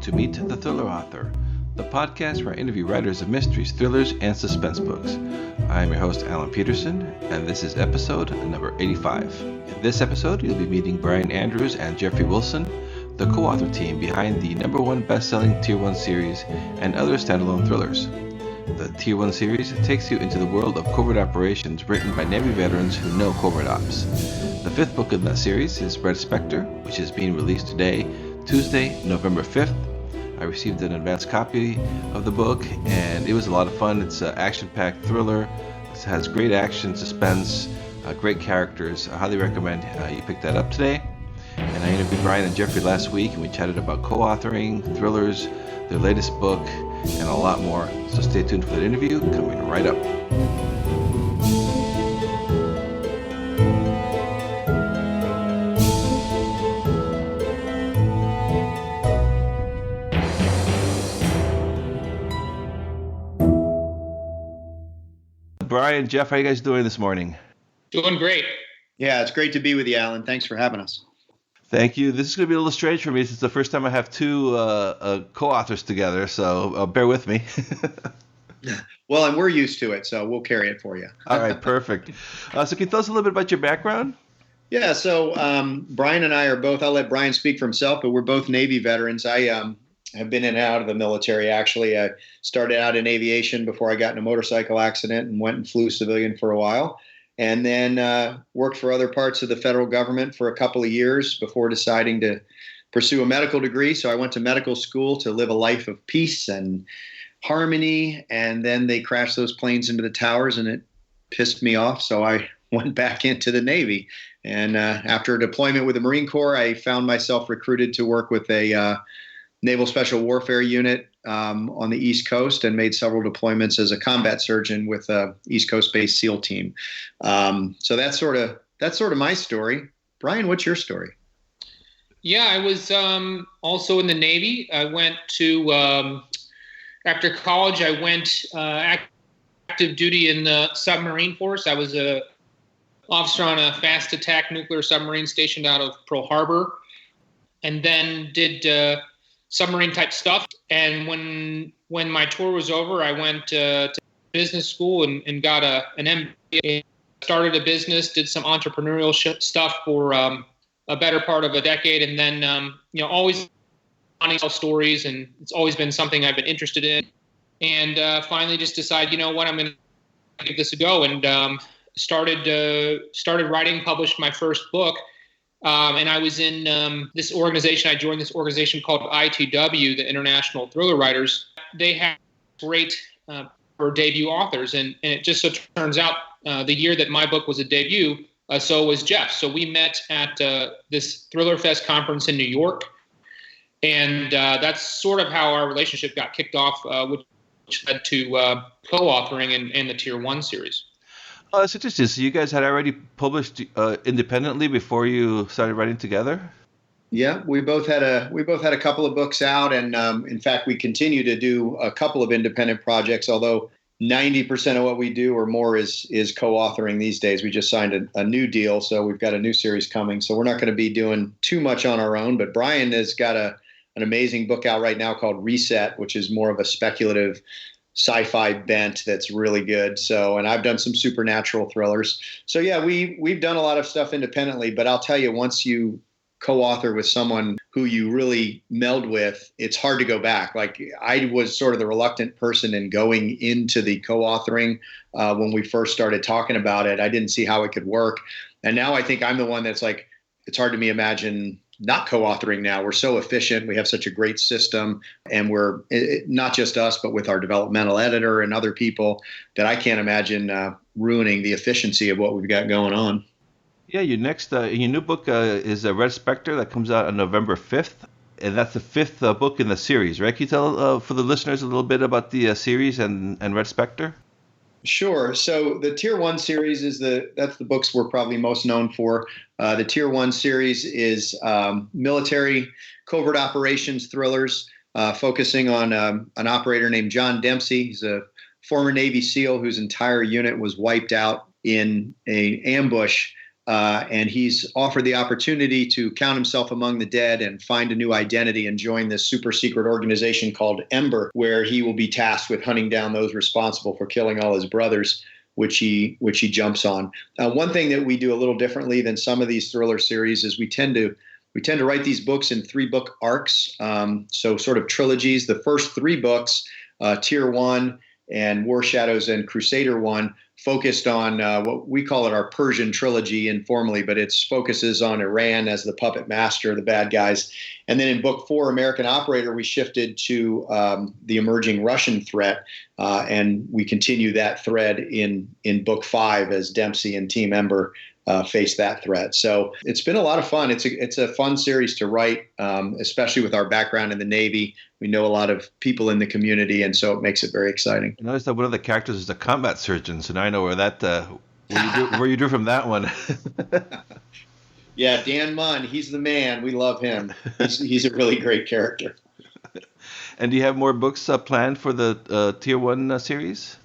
to Meet the Thriller Author, the podcast where I interview writers of mysteries, thrillers, and suspense books. I am your host, Alan Peterson, and this is episode number 85. In this episode, you'll be meeting Brian Andrews and Jeffrey Wilson, the co-author team behind the #1 best-selling Tier 1 series and other standalone thrillers. The Tier 1 series takes you into the world of covert operations written by Navy veterans who know covert ops. The fifth book in that series is Red Spectre, which is being released today, Tuesday, November 5th. I received an advance copy of the book, and it was a lot of fun. It's an action-packed thriller. It has great action, suspense, great characters. I highly recommend you pick that up today. And I interviewed Brian and Jeffrey last week, and we chatted about co-authoring, thrillers, their latest book, and a lot more. So stay tuned for that interview coming right up. Brian, Jeff, how are you guys doing this morning? Doing great. Yeah, it's great to be with you, Alan. Thanks for having us. Thank you. This is going to be a little strange for me. It's the first time I have two co-authors together, so bear with me. Well, and we're used to it, so we'll carry it for you. All right, perfect. So can you tell us a little bit about your background? Yeah, so Brian and I are both, I'll let Brian speak for himself, but we're both Navy veterans. I have been in and out of the military, actually. I started out in aviation before I got in a motorcycle accident and went and flew civilian for a while. And then worked for other parts of the federal government for a couple of years before deciding to pursue a medical degree. So I went to medical school to live a life of peace and harmony. And then they crashed those planes into the towers, and it pissed me off. So I went back into the Navy. And after a deployment with the Marine Corps, I found myself recruited to work with a Naval Special Warfare Unit on the East Coast, and made several deployments as a combat surgeon with a East Coast-based SEAL team. So that's sort of my story. Brian, what's your story? Yeah, I was also in the Navy. I went to after college. I went active duty in the submarine force. I was a officer on a fast attack nuclear submarine stationed out of Pearl Harbor, and then did submarine type stuff. And when my tour was over, I went to business school and got an MBA. Started a business, did some entrepreneurial stuff for a better part of a decade, and then always wanting to tell stories, and it's always been something I've been interested in. And finally, just decided, what, I'm going to give this a go, and started writing. Published my first book. And I was in this organization. I joined this organization called ITW, the International Thriller Writers. They have great for debut authors. And it just so turns out the year that my book was a debut, so was Jeff. So we met at this Thriller Fest conference in New York. And that's sort of how our relationship got kicked off, which led to co-authoring in the Tier 1 series. Oh, that's interesting. So you guys had already published independently before you started writing together? Yeah, we both had a couple of books out, and in fact, we continue to do a couple of independent projects. Although 90% of what we do or more is co-authoring these days. We just signed a new deal, so we've got a new series coming. So we're not going to be doing too much on our own. But Brian has got an amazing book out right now called Reset, which is more of a speculative sci-fi bent that's really good. So, and I've done some supernatural thrillers. So yeah, we've done a lot of stuff independently, but I'll tell you, once you co-author with someone who you really meld with, it's hard to go back. Like, I was sort of the reluctant person in going into the co-authoring when we first started talking about it. I didn't see how it could work. And now I think I'm the one that's like, it's hard to me imagine not co-authoring now. We're so efficient. We have such a great system, and we're not just us, but with our developmental editor and other people, that I can't imagine ruining the efficiency of what we've got going on. Yeah, your new book is Red Spectre that comes out on November 5th, and that's the fifth book in the series, right? Can you tell for the listeners a little bit about the series and Red Spectre? Sure. So the Tier 1 series that's the books we're probably most known for. The Tier 1 series is military covert operations thrillers, focusing on an operator named John Dempsey. He's a former Navy SEAL whose entire unit was wiped out in an ambush and he's offered the opportunity to count himself among the dead and find a new identity and join this super secret organization called Ember, where he will be tasked with hunting down those responsible for killing all his brothers, which he jumps on. One thing that we do a little differently than some of these thriller series is we tend to write these books in 3-book arcs, so sort of trilogies. The first 3 books, Tier 1 and War Shadows and Crusader 1, focused on what we call it our Persian trilogy informally, but it focuses on Iran as the puppet master, the bad guys. And then in book 4, American Operator, we shifted to the emerging Russian threat, and we continue that thread in book 5 as Dempsey and Team Ember face that threat. So it's been a lot of fun. It's a fun series to write, especially with our background in the Navy. We know a lot of people in the community, and so it makes it very exciting. I noticed that one of the characters is a combat surgeon, so now I know where that where you drew from that one. Yeah, Dan Munn, he's the man. We love him. He's a really great character. And do you have more books planned for the Tier 1 series?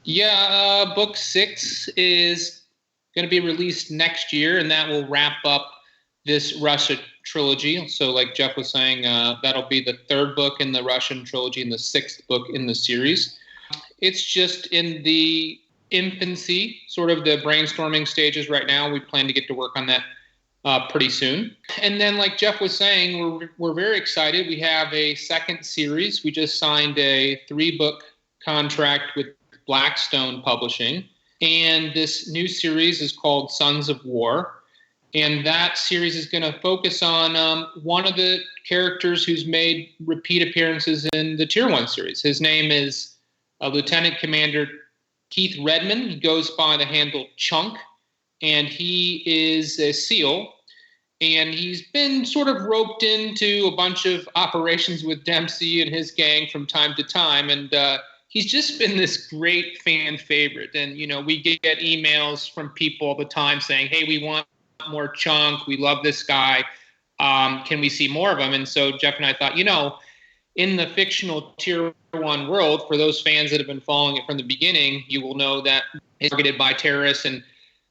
Yeah, book 6 is going to be released next year, and that will wrap up this Russia trilogy. So like Jeff was saying, that'll be the 3rd book in the Russian trilogy and the 6th book in the series. It's just in the infancy, sort of the brainstorming stages right now. We plan to get to work on that pretty soon. And then like Jeff was saying, we're very excited. We have a 2nd series. We just signed a 3-book contract with Blackstone Publishing. And this new series is called Sons of War. And that series is going to focus on one of the characters who's made repeat appearances in the Tier 1 series. His name is Lieutenant Commander Keith Redman. He goes by the handle Chunk, and he is a SEAL. And he's been sort of roped into a bunch of operations with Dempsey and his gang from time to time. And he's just been this great fan favorite. And, you know, we get emails from people all the time saying, hey, we want more Chunk. We love this guy. Can we see more of him? And so Jeff and I thought, you know, in the fictional Tier 1 world, for those fans that have been following it from the beginning, you will know that it's targeted by terrorists and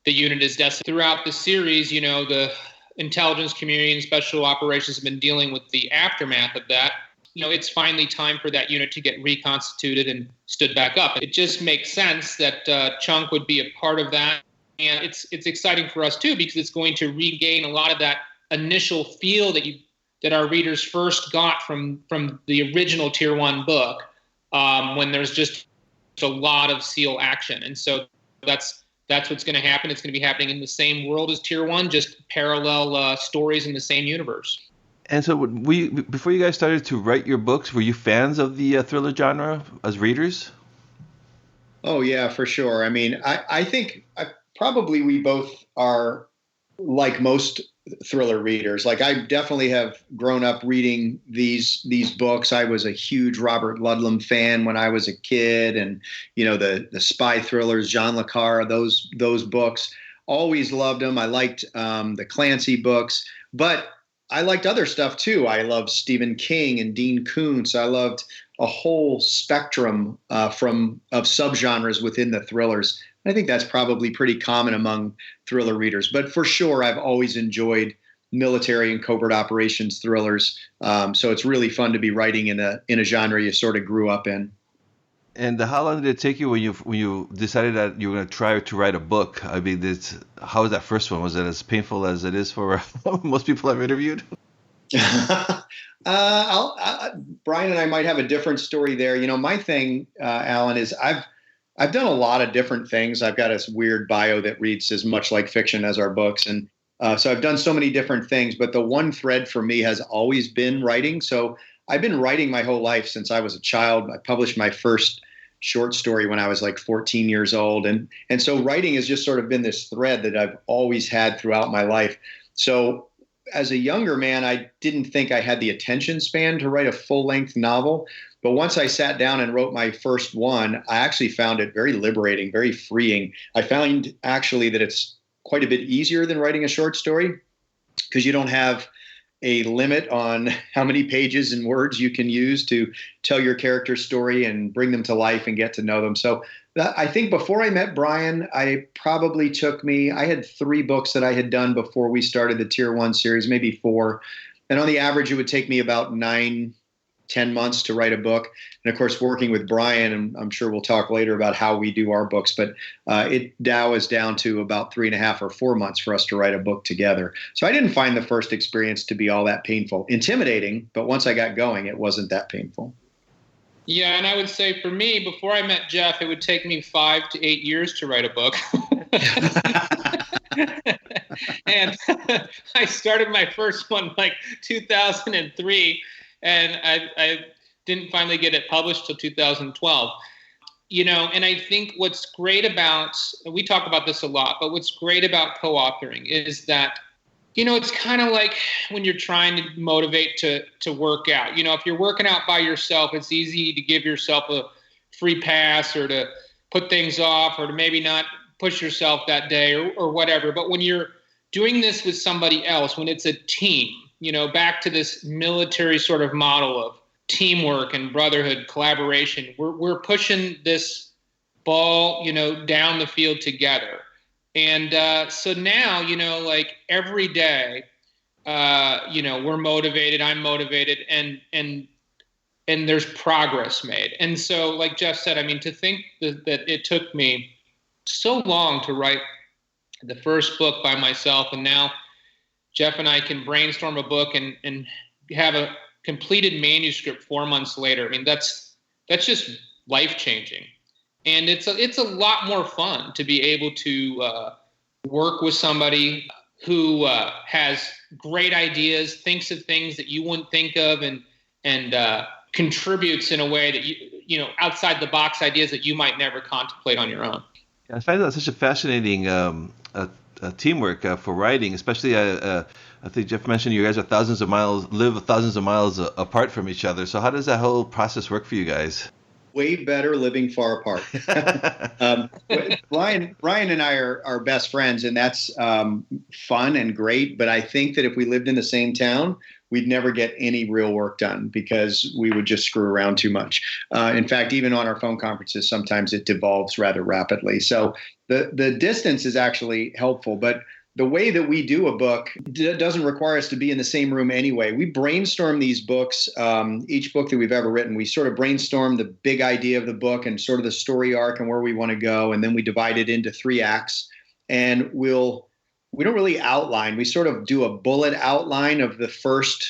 the unit is decimated. Throughout the series, you know, the intelligence community and special operations have been dealing with the aftermath of that. You know, it's finally time for that unit to get reconstituted and stood back up. It just makes sense that Chunk would be a part of that. And it's exciting for us, too, because it's going to regain a lot of that initial feel that our readers first got from the original Tier 1 book, when there's just a lot of SEAL action. And so that's what's going to happen. It's going to be happening in the same world as Tier 1, just parallel stories in the same universe. And so before you guys started to write your books, were you fans of the thriller genre as readers? Oh, yeah, for sure. I mean, I think probably we both are like most thriller readers. Like I definitely have grown up reading these books. I was a huge Robert Ludlum fan when I was a kid, and you know the spy thrillers, John le Carre, those books. Always loved them. I liked the Clancy books, but I liked other stuff too. I loved Stephen King and Dean Koontz. I loved a whole spectrum of subgenres within the thrillers. I think that's probably pretty common among thriller readers. But for sure, I've always enjoyed military and covert operations thrillers. So it's really fun to be writing in a genre you sort of grew up in. And how long did it take you when you decided that you were going to try to write a book? I mean, how was that first one? Was it as painful as it is for most people I've interviewed? Brian and I might have a different story there. You know, my thing, Alan, is I've done a lot of different things. I've got this weird bio that reads as much like fiction as our books. And so I've done so many different things, but the one thread for me has always been writing. So I've been writing my whole life since I was a child. I published my first short story when I was like 14 years old. And so writing has just sort of been this thread that I've always had throughout my life. So as a younger man, I didn't think I had the attention span to write a full-length novel. But once I sat down and wrote my first one, I actually found it very liberating, very freeing. I found actually that it's quite a bit easier than writing a short story because you don't have a limit on how many pages and words you can use to tell your character's story and bring them to life and get to know them. So I think before I met Brian, I had 3 books that I had done before we started the Tier 1 series, maybe 4. And on the average, it would take me about 9-10 months to write a book. And of course, working with Brian, and I'm sure we'll talk later about how we do our books, but it now is down to about 3.5 or 4 months for us to write a book together. So I didn't find the first experience to be all that painful. Intimidating, but once I got going, it wasn't that painful. Yeah, and I would say for me, before I met Jeff, it would take me 5 to 8 years to write a book. And I started my first one like 2003, and I didn't finally get it published till 2012. And I think what's great about, we talk about this a lot, but what's great about co-authoring is that, it's kind of like when you're trying to motivate to work out. If you're working out by yourself, it's easy to give yourself a free pass or to put things off or to maybe not push yourself that day or whatever. But when you're doing this with somebody else, when it's a team, back to this military sort of model of teamwork and brotherhood, collaboration, we're pushing this ball, down the field together. And so now, like every day, we're motivated, I'm motivated, and there's progress made. And so, like Jeff said, I mean, to think that it took me so long to write the first book by myself, and now Jeff and I can brainstorm a book and have a completed manuscript 4 months later. I mean, that's just life-changing. And it's a lot more fun to be able to work with somebody who has great ideas, thinks of things that you wouldn't think of, and contributes in a way that outside the box ideas that you might never contemplate on your own. Yeah, I find that such a fascinating teamwork for writing, especially I think Jeff mentioned you guys are live thousands of miles apart from each other. So how does that whole process work for you guys? Way better living far apart. Brian and I are best friends, and that's fun and great. But I think that if we lived in the same town, we'd never get any real work done because we would just screw around too much. In fact, even on our phone conferences, sometimes it devolves rather rapidly. So the distance is actually helpful, but the way that we do a book doesn't require us to be in the same room anyway. We brainstorm these books, each book that we've ever written. We sort of brainstorm the big idea of the book and sort of the story arc and where we want to go. And then we divide it into 3 acts. And we don't really outline. We sort of do a bullet outline of the first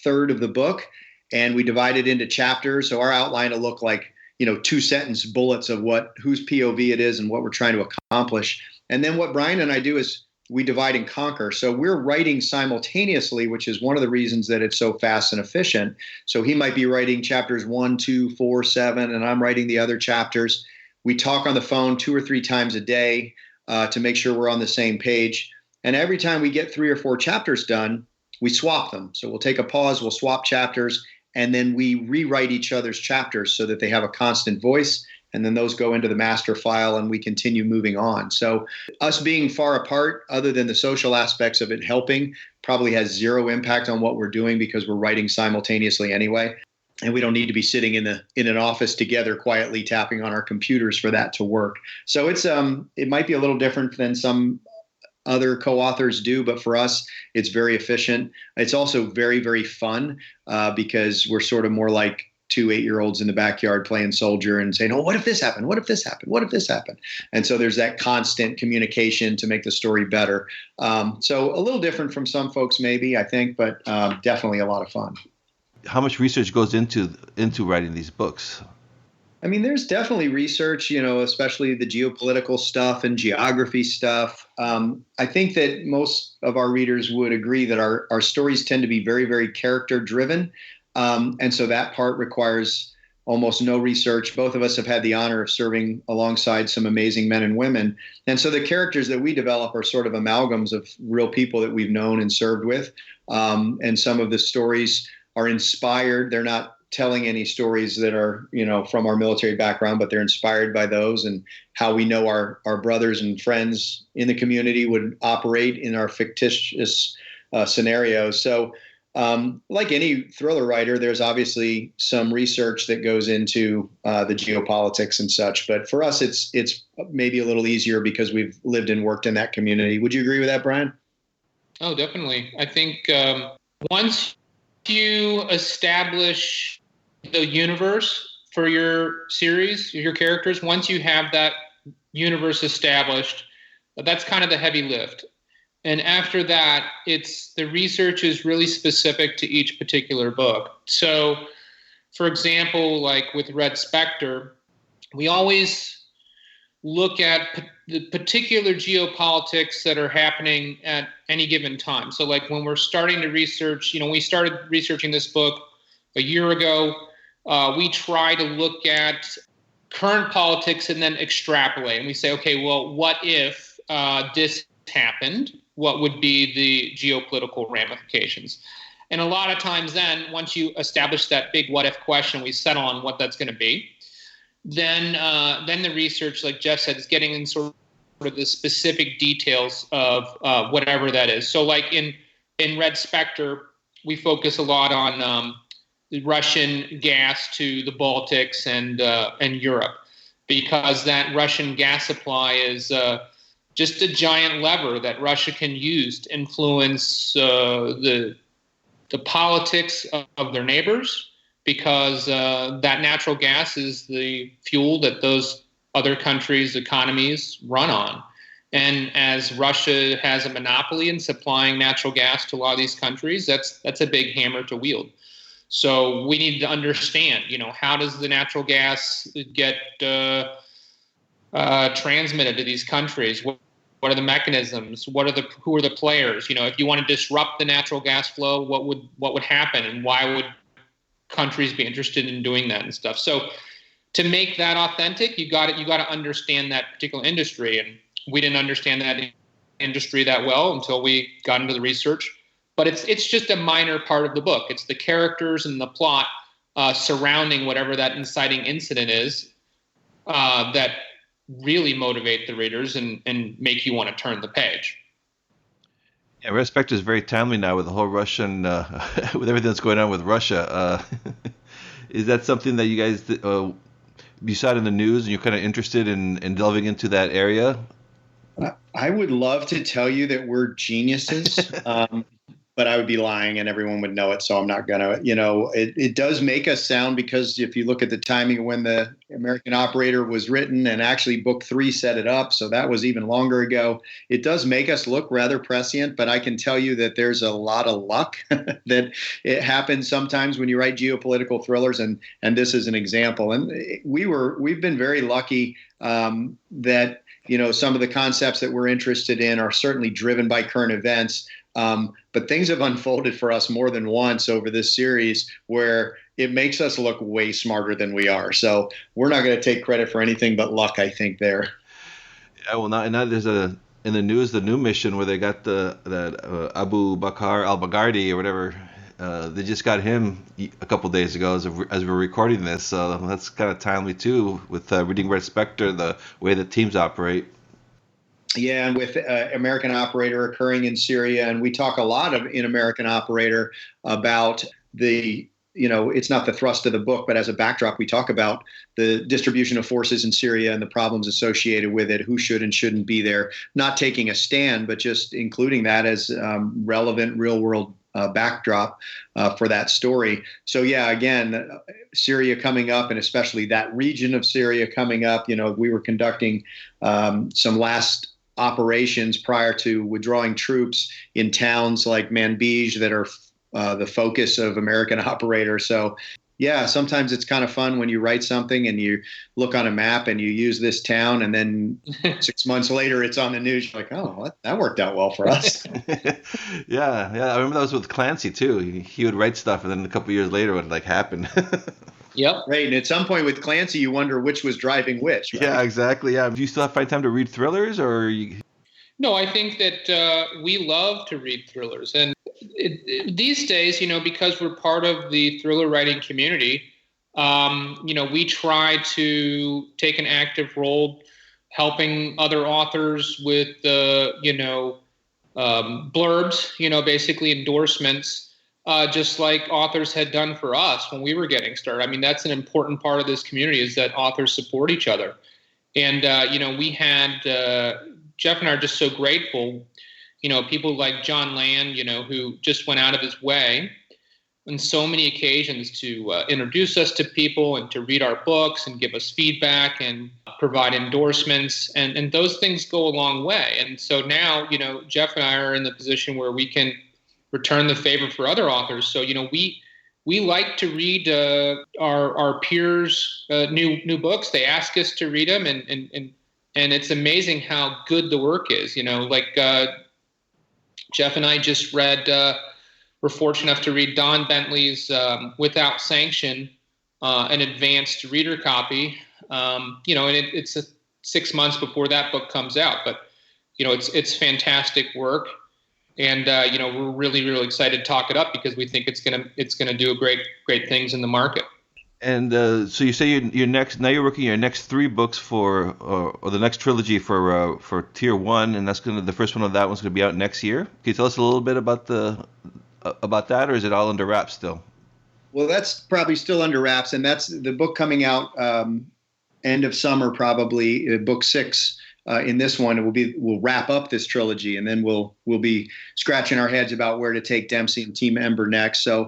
third of the book. And we divide it into chapters. So our outline will look like, 2-sentence bullets of whose POV it is and what we're trying to accomplish. And then what Brian and I do is we divide and conquer. So we're writing simultaneously, which is one of the reasons that it's so fast and efficient. So he might be writing chapters 1, 2, 4, 7, and I'm writing the other chapters. We talk on the phone 2 or 3 times a day to make sure we're on the same page. And every time we get 3 or 4 chapters done, we swap them. So we'll take a pause, we'll swap chapters, and then we rewrite each other's chapters so that they have a constant voice. And then those go into the master file and we continue moving on. So us being far apart, other than the social aspects of it helping, probably has 0 impact on what we're doing because we're writing simultaneously anyway. And we don't need to be sitting in an office together quietly tapping on our computers for that to work. So it might be a little different than some other co-authors do, but for us, it's very efficient. It's also very, very fun because we're sort of more like 2 8-year-olds in the backyard playing soldier and saying, oh, what if this happened? What if this happened? What if this happened? And so there's that constant communication to make the story better. So a little different from some folks maybe, I think, but definitely a lot of fun. How much research goes into writing these books? I mean, there's definitely research, especially the geopolitical stuff and geography stuff. I think that most of our readers would agree that our stories tend to be very, very character driven. And so that part requires almost no research. Both of us have had the honor of serving alongside some amazing men and women. And so the characters that we develop are sort of amalgams of real people that we've known and served with. And some of the stories are inspired. They're not telling any stories that are, from our military background, but they're inspired by those and how we know our brothers and friends in the community would operate in our fictitious scenarios. So like any thriller writer, there's obviously some research that goes into the geopolitics and such. But for us, it's maybe a little easier because we've lived and worked in that community. Would you agree with that, Brian? Oh, definitely. I think once you establish the universe for your series, your characters, once you have that universe established, that's kind of the heavy lift. And after that, the research is really specific to each particular book. So, for example, like with Red Spectre, we always look at the particular geopolitics that are happening at any given time. So like when we're starting to research, we started researching this book a year ago. We try to look at current politics and then extrapolate. And we say, okay, well, what if this happened? What would be the geopolitical ramifications? And a lot of times then, once you establish that big what if question, we settle on what that's going to be. Then the research, like Jeff said, is getting in sort of the specific details of whatever that is. So like in Red Spectre, we focus a lot on the Russian gas to the Baltics and Europe, because that Russian gas supply is just a giant lever that Russia can use to influence the politics of their neighbors, because that natural gas is the fuel that those other countries' economies run on. And as Russia has a monopoly in supplying natural gas to a lot of these countries, that's a big hammer to wield. So we need to understand, how does the natural gas get transmitted to these countries? What are the mechanisms? Who are the players? If you want to disrupt the natural gas flow, what would happen, and why would countries be interested in doing that and stuff? So to make that authentic, you got to understand that particular industry, and we didn't understand that industry that well until we got into the research. But it's just a minor part of the book. It's the characters and the plot surrounding whatever that inciting incident is that really motivate the readers and make you want to turn the page. Yeah, Red Spectre is very timely now with the whole Russian, with everything that's going on with Russia. Is that something that you guys, you saw it in the news and you're kind of interested in delving into that area? I would love to tell you that we're geniuses. But I would be lying and everyone would know it. So I'm not going to, it does make us sound, because if you look at the timing of when the American Operator was written, and actually book 3 set it up, so that was even longer ago, it does make us look rather prescient. But I can tell you that there's a lot of luck that it happens sometimes when you write geopolitical thrillers. And this is an example. And we've been very lucky that, some of the concepts that we're interested in are certainly driven by current events. But things have unfolded for us more than once over this series where it makes us look way smarter than we are. So we're not going to take credit for anything but luck, I think, there. Yeah, well, now there's in the news, the new mission where they got that Abu Bakr al-Baghdadi or whatever. They just got him a couple days ago as we're recording this. So that's kind of timely too, with reading Red Spectre, the way the teams operate. Yeah, and with American Operator occurring in Syria, and we talk a lot in American Operator about it's not the thrust of the book, but as a backdrop, we talk about the distribution of forces in Syria and the problems associated with it, who should and shouldn't be there, not taking a stand, but just including that as relevant real-world backdrop for that story. So yeah, again, Syria coming up, and especially that region of Syria coming up, we were conducting some last operations prior to withdrawing troops in towns like Manbij that are the focus of American Operator. So yeah, sometimes it's kind of fun when you write something and you look on a map and you use this town, and then 6 months later it's on the news. You're like, oh, that worked out well for us. Yeah. I remember that was with Clancy too. He would write stuff, and then a couple of years later it would happen. Yep. Right. And at some point with Clancy, you wonder which was driving which. Right? Yeah, exactly. Yeah. Do you still find time to read thrillers, or? No, I think that we love to read thrillers. And these days, because we're part of the thriller writing community, we try to take an active role helping other authors with, blurbs, basically endorsements just like authors had done for us when we were getting started. I mean, that's an important part of this community, is that authors support each other. And, we had, Jeff and I are just so grateful, people like John Land, who just went out of his way on so many occasions to introduce us to people and to read our books and give us feedback and provide endorsements. And those things go a long way. And so now, Jeff and I are in the position where we can return the favor for other authors. So, we like to read our peers' new books. They ask us to read them, and it's amazing how good the work is. Jeff and I just read. We're fortunate enough to read Don Bentley's Without Sanction, an advanced reader copy. And it's 6 months before that book comes out, but it's fantastic work. And we're really, really excited to talk it up because we think it's gonna do great things in the market. And so you say your next, now you're working your next 3 books for or the next trilogy for Tier 1, and the first one of that one's gonna be out next year. Can you tell us a little bit about that, or is it all under wraps still? Well, that's probably still under wraps, and that's the book coming out end of summer, probably book 6. In this one, we'll wrap up this trilogy, and then we'll be scratching our heads about where to take Dempsey and Team Ember next. So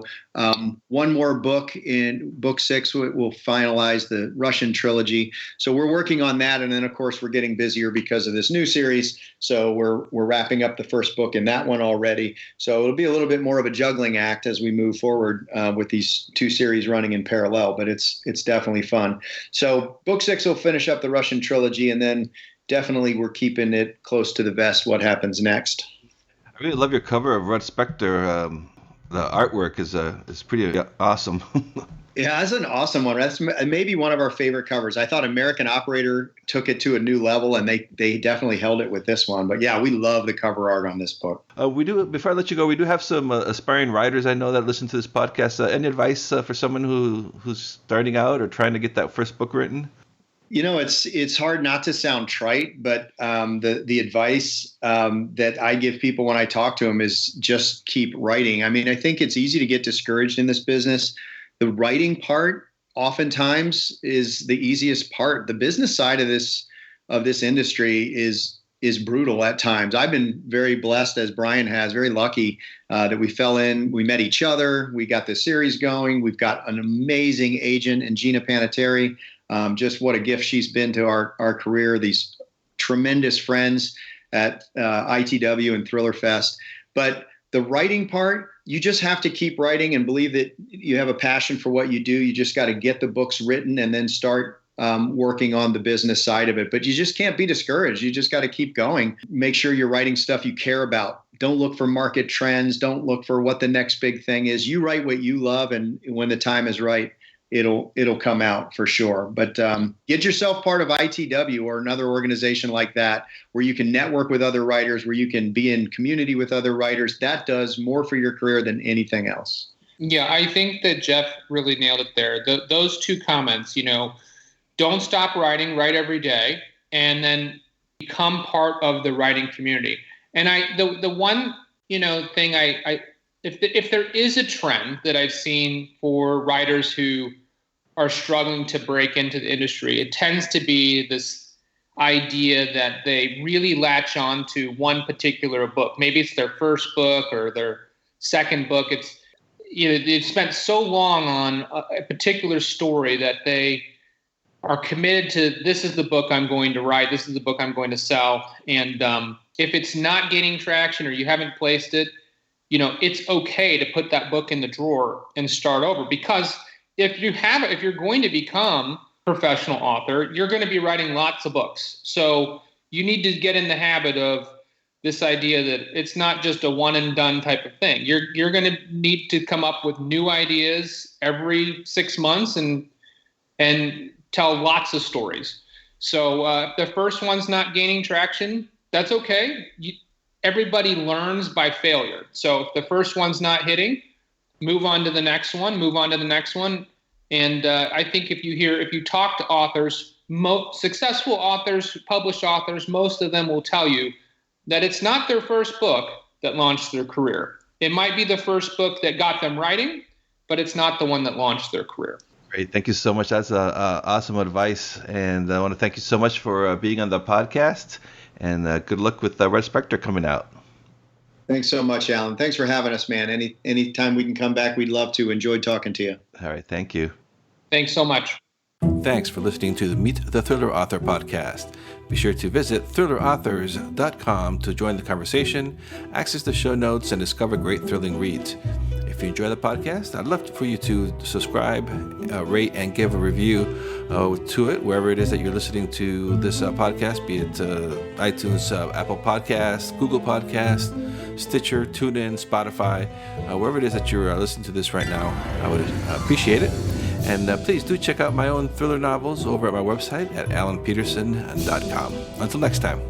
one more book in book 6 will finalize the Russian trilogy. So we're working on that, and then of course we're getting busier because of this new series. So we're wrapping up the first book in that one already. So it'll be a little bit more of a juggling act as we move forward with these 2 series running in parallel. But it's definitely fun. So book 6 will finish up the Russian trilogy, and then definitely we're keeping it close to the vest what happens next. I really love your cover of Red Spectre. The artwork is pretty awesome. Yeah, that's an awesome one. That's maybe one of our favorite covers. I thought American Operator took it to a new level, and they definitely held it with this one. But yeah, we love the cover art on this book. Before I let you go, we do have some aspiring writers I know that listen to this podcast. Any advice for someone who's starting out or trying to get that first book written? It's hard not to sound trite, but the advice that I give people when I talk to them is just keep writing. I mean, I think it's easy to get discouraged in this business. The writing part oftentimes is the easiest part. The business side of this industry is brutal at times. I've been very blessed, as Brian has, very lucky that we fell in. We met each other. We got this series going. We've got an amazing agent in Gina Panettiere. Just what a gift she's been to our career. These tremendous friends at ITW and Thriller Fest. But the writing part, you just have to keep writing and believe that you have a passion for what you do. You just got to get the books written and then start working on the business side of it. But you just can't be discouraged. You just got to keep going. Make sure you're writing stuff you care about. Don't look for market trends. Don't look for what the next big thing is. You write what you love, and when the time is right, it'll come out for sure. But get yourself part of ITW or another organization like that, where you can network with other writers, where you can be in community with other writers. That does more for your career than anything else. Yeah, I think that Jeff really nailed it there. Those 2 comments, don't stop writing, write every day, and then become part of the writing community. And the one, thing if there is a trend that I've seen for writers who are struggling to break into the industry, it tends to be this idea that they really latch on to one particular book. Maybe it's their first book or their second book. It's, they've spent so long on a particular story that they are committed to, this is the book I'm going to write, this is the book I'm going to sell. And if it's not gaining traction or you haven't placed it, it's okay to put that book in the drawer and start over, because if you're going to become a professional author, you're going to be writing lots of books. So you need to get in the habit of this idea that it's not just a one and done type of thing. You're going to need to come up with new ideas every 6 months and tell lots of stories. So if the first one's not gaining traction, that's okay. Everybody learns by failure. So if the first one's not hitting, move on to the next one, And I think if you talk to authors, successful authors, published authors, most of them will tell you that it's not their first book that launched their career. It might be the first book that got them writing, but it's not the one that launched their career. Great. Thank you so much. That's awesome advice. And I want to thank you so much for being on the podcast. And good luck with Red Spectre coming out. Thanks so much, Alan. Thanks for having us, man. Anytime we can come back, we'd love to. Enjoyed talking to you. All right. Thank you. Thanks so much. Thanks for listening to the Meet the Thriller Author podcast. Be sure to visit thrillerauthors.com to join the conversation, access the show notes, and discover great thrilling reads. If you enjoy the podcast, I'd love for you to subscribe, rate, and give a review to it, wherever it is that you're listening to this podcast, be it iTunes, Apple Podcasts, Google Podcasts, Stitcher, TuneIn, Spotify, wherever it is that you're listening to this right now. I would appreciate it. And please do check out my own thriller novels over at my website at alanpeterson.com. Until next time.